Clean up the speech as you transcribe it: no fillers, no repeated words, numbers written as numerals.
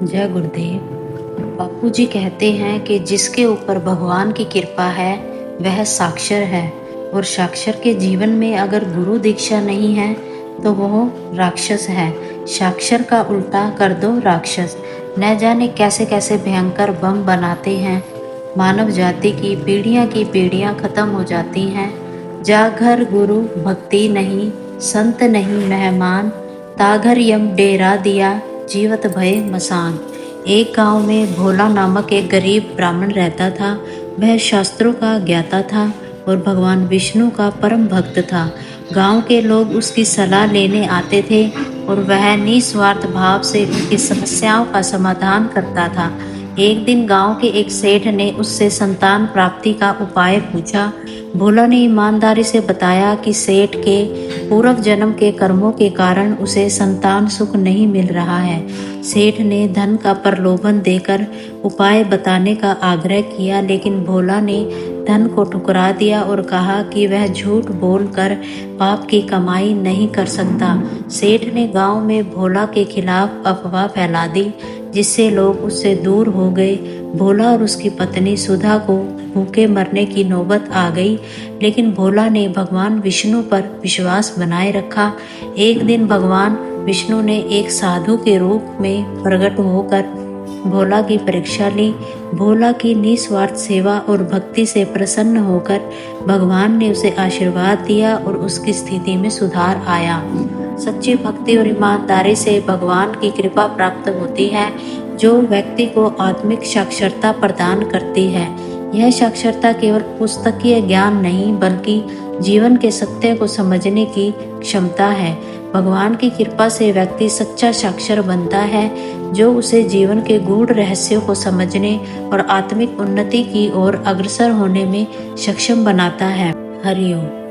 जय गुरुदेव। बापू जी कहते हैं कि जिसके ऊपर भगवान की कृपा है वह साक्षर है, और साक्षर के जीवन में अगर गुरु दीक्षा नहीं है तो वह राक्षस है। साक्षर का उल्टा कर दो राक्षस। न जाने कैसे कैसे भयंकर बम बनाते हैं। मानव जाति की पीढ़ियां खत्म हो जाती हैं। जा घर गुरु भक्ति नहीं, संत नहीं मेहमान, ताघर यम डेरा दिया, जीवत भय मसान। एक गांव में भोला नामक एक गरीब ब्राह्मण रहता था। वह शास्त्रों का ज्ञाता था और भगवान विष्णु का परम भक्त था। गांव के लोग उसकी सलाह लेने आते थे और वह निस्वार्थ भाव से उनकी समस्याओं का समाधान करता था। एक दिन गांव के एक सेठ ने उससे संतान प्राप्ति का उपाय पूछा। भोला ने ईमानदारी से बताया कि सेठ के पूर्व जन्म के कर्मों के कारण उसे संतान सुख नहीं मिल रहा है। सेठ ने धन का प्रलोभन देकर उपाय बताने का आग्रह किया, लेकिन भोला ने धन को ठुकरा दिया और कहा कि वह झूठ बोलकर पाप की कमाई नहीं कर सकता। सेठ ने गांव में भोला के खिलाफ अफवाह फैला दी, जिससे लोग उससे दूर हो गए। भोला और उसकी पत्नी सुधा को भूखे मरने की नौबत आ गई, लेकिन भोला ने भगवान विष्णु पर विश्वास बनाए रखा। एक दिन भगवान विष्णु ने एक साधु के रूप में प्रकट होकर भोला की परीक्षा ली। भोला की निस्वार्थ सेवा और भक्ति से प्रसन्न होकर भगवान ने उसे आशीर्वाद दिया और उसकी स्थिति में सुधार आया। सच्ची भक्ति और ईमानदारी से भगवान की कृपा प्राप्त होती है, जो व्यक्ति को आत्मिक साक्षरता प्रदान करती है। यह साक्षरता केवल पुस्तकीय ज्ञान नहीं, बल्कि जीवन के सत्य को समझने की क्षमता है। भगवान की कृपा से व्यक्ति सच्चा साक्षर बनता है, जो उसे जीवन के गूढ़ रहस्यों को समझने और आत्मिक उन्नति की ओर अग्रसर होने में सक्षम बनाता है। हरि ओम।